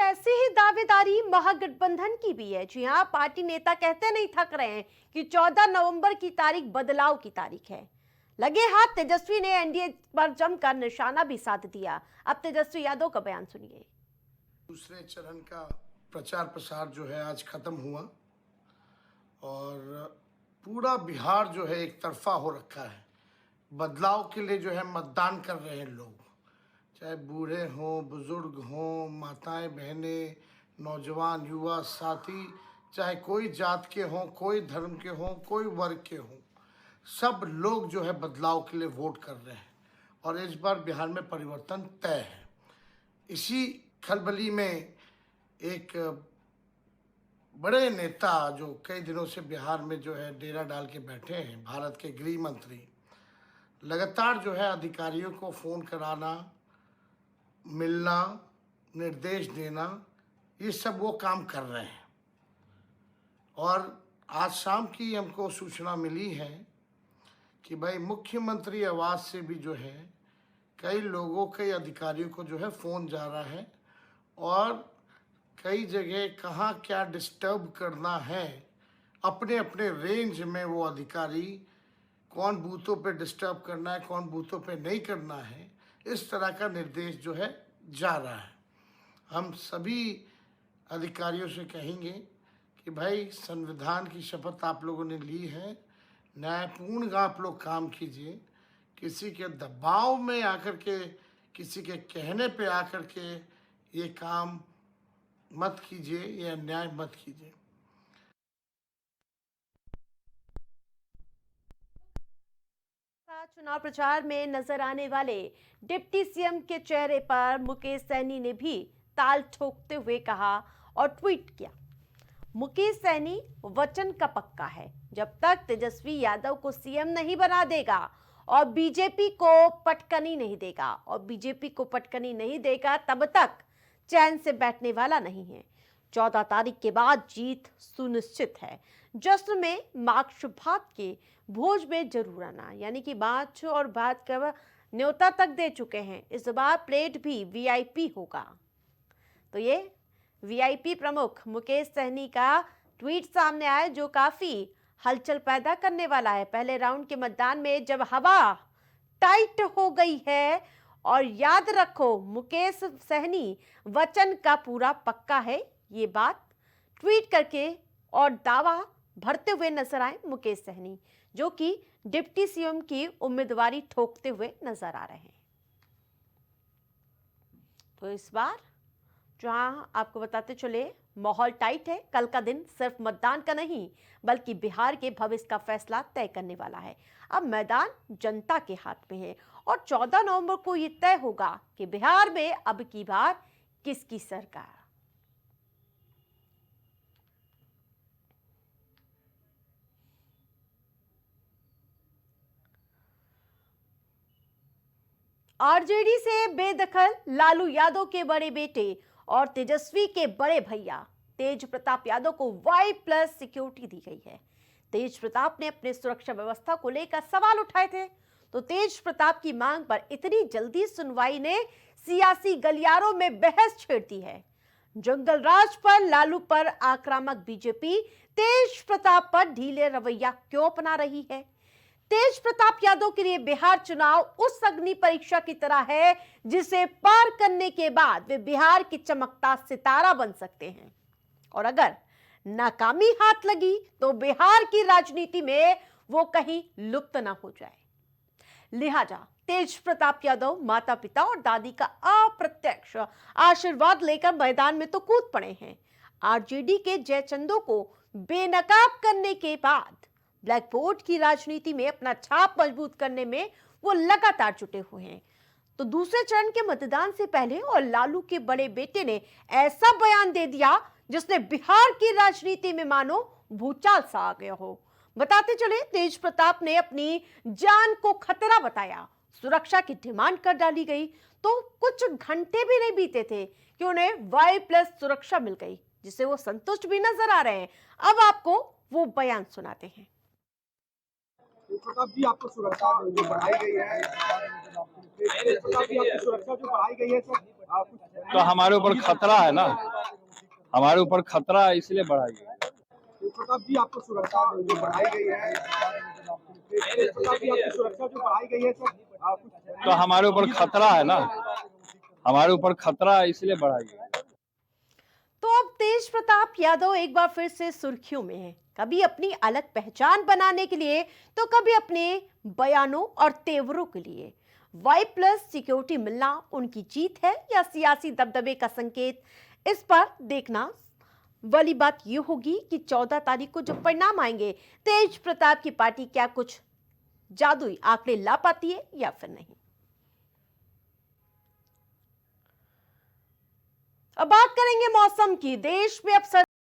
ऐसी ही दावेदारी महागठबंधन की भी है। जी हां, पार्टी नेता कहते नहीं थक रहे हैं कि 14 नवंबर की तारीख बदलाव की तारीख है। लगे हाथ तेजस्वी ने एनडीए पर जमकर निशाना भी साध दिया। अब तेजस्वी यादव का बयान सुनिए। दूसरे चरण का प्रचार प्रसार जो है आज खत्म हुआ और पूरा बिहार जो है एक तरफा हो रखा है। बदलाव के लिए जो है मतदान कर रहे हैं लोग, चाहे बूढ़े हों, बुजुर्ग हों, माताएं बहनें, नौजवान युवा साथी, चाहे कोई जात के हों, कोई धर्म के हों, कोई वर्ग के हों, सब लोग जो है बदलाव के लिए वोट कर रहे हैं और इस बार बिहार में परिवर्तन तय है। इसी खलबली में एक बड़े नेता जो कई दिनों से बिहार में जो है डेरा डाल के बैठे हैं, भारत के गृह मंत्री, लगातार जो है अधिकारियों को फ़ोन कराना, मिलना, निर्देश देना, ये सब वो काम कर रहे हैं। और आज शाम की हमको सूचना मिली है कि भाई मुख्यमंत्री आवास से भी जो है कई लोगों, कई अधिकारियों को जो है फ़ोन जा रहा है और कई जगह कहाँ क्या डिस्टर्ब करना है, अपने अपने रेंज में वो अधिकारी कौन बूथों पे डिस्टर्ब करना है, कौन बूथों पे नहीं करना है, इस तरह का निर्देश जो है जा रहा है। हम सभी अधिकारियों से कहेंगे कि भाई संविधान की शपथ आप लोगों ने ली है, न्यायपूर्ण आप लोग काम कीजिए, किसी के दबाव में आकर के, किसी के कहने पे आकर के ये काम मत कीजिए, ये अन्याय मत कीजिए। चुनाव प्रचार में नजर आने वाले डिप्टी सीएम के चेहरे पर मुकेश सहनी ने भी ताल ठोकते हुए कहा और ट्वीट किया। मुकेश सहनी वचन का पक्का है, जब तक तेजस्वी यादव को सीएम नहीं बना देगा और बीजेपी को पटकनी नहीं देगा तब तक चैन से बैठने वाला नहीं है। 14 तारीख के बाद जीत सुनिश्चित है। जश्न में मार्क्स भात के भोज में जरूर आना, यानी कि मार्च और भात का न्योता तक दे चुके हैं। इस बार प्लेट भी वीआईपी होगा। तो ये वीआईपी प्रमुख मुकेश सहनी का ट्वीट सामने आया जो काफी हलचल पैदा करने वाला है। पहले राउंड के मतदान में जब हवा टाइट हो गई है, और याद रखो मुकेश सहनी वचन का पूरा पक्का है, ये बात ट्वीट करके और दावा भरते हुए नजर आए मुकेश सहनी, जो कि डिप्टी सीएम की उम्मीदवारी ठोकते हुए नजर आ रहे हैं। तो इस बार जहां आपको बताते चले माहौल टाइट है। कल का दिन सिर्फ मतदान का नहीं बल्कि बिहार के भविष्य का फैसला तय करने वाला है। अब मैदान जनता के हाथ में है और 14 नवंबर को यह तय होगा कि बिहार में अब की बार किसकी सरकार। आरजेडी से बेदखल लालू यादव के बड़े बेटे और तेजस्वी के बड़े भैया तेज प्रताप यादव को Y+ सिक्योरिटी दी गई है। तेज प्रताप ने अपने सुरक्षा व्यवस्था को लेकर सवाल उठाए थे, तो तेज प्रताप की मांग पर इतनी जल्दी सुनवाई ने सियासी गलियारों में बहस छेड़ दी है। जंगल राज पर लालू पर आक्रामक बीजेपी तेज प्रताप पर ढीले रवैया क्यों अपना रही है? तेज प्रताप यादव के लिए बिहार चुनाव उस अग्नि परीक्षा की तरह है जिसे पार करने के बाद वे बिहार की चमकता सितारा बन सकते हैं, और अगर नाकामी हाथ लगी तो बिहार की राजनीति में वो कहीं लुप्त ना हो जाए। लिहाजा तेज प्रताप यादव माता पिता और दादी का अप्रत्यक्ष आशीर्वाद लेकर मैदान में तो कूद पड़े हैं। आरजेडी के जयचंदो को बेनकाब करने के बाद ब्लैक बोर्ड की राजनीति में अपना छाप मजबूत करने में वो लगातार जुटे हुए हैं। तो दूसरे चरण के मतदान से पहले और लालू के बड़े बेटे ने ऐसा बयान दे दिया जिसने बिहार की राजनीति में मानो भूचाल सा आ गया हो। बताते चले तेज प्रताप ने अपनी जान को खतरा बताया, सुरक्षा की डिमांड कर डाली गई, तो कुछ घंटे भी नहीं बीते थे कि उन्हें Y+ सुरक्षा मिल गई, जिससे वो संतुष्ट भी नजर आ रहे हैं। अब आपको वो बयान सुनाते हैं। प्रताप जी, आपको सुरक्षा जो बढ़ाई गई है, प्रताप जी आपकी सुरक्षा जो बढ़ाई गई है, सर तो हमारे ऊपर खतरा है ना, हमारे ऊपर खतरा है इसलिए बढ़ाई गई। तेज प्रताप जी आपको सुरक्षा जो बढ़ाई गई है, तेज प्रताप जी आपकी सुरक्षा जो बढ़ाई गई है सर, तो हमारे ऊपर खतरा है ना, हमारे ऊपर खतरा है इसलिए बढ़ाई गई। तो अब तेज प्रताप यादव एक बार फिर से सुर्खियों में है, कभी अपनी अलग पहचान बनाने के लिए तो कभी अपने बयानों और तेवरों के लिए। Y+ सिक्योरिटी मिलना उनकी जीत है या सियासी दबदबे का संकेत, इस पर देखना वाली बात यह होगी कि 14 तारीख को जब परिणाम आएंगे, तेज प्रताप की पार्टी क्या कुछ जादुई आंकड़े ला पाती है या फिर नहीं। अब बात करेंगे मौसम की। देश में अब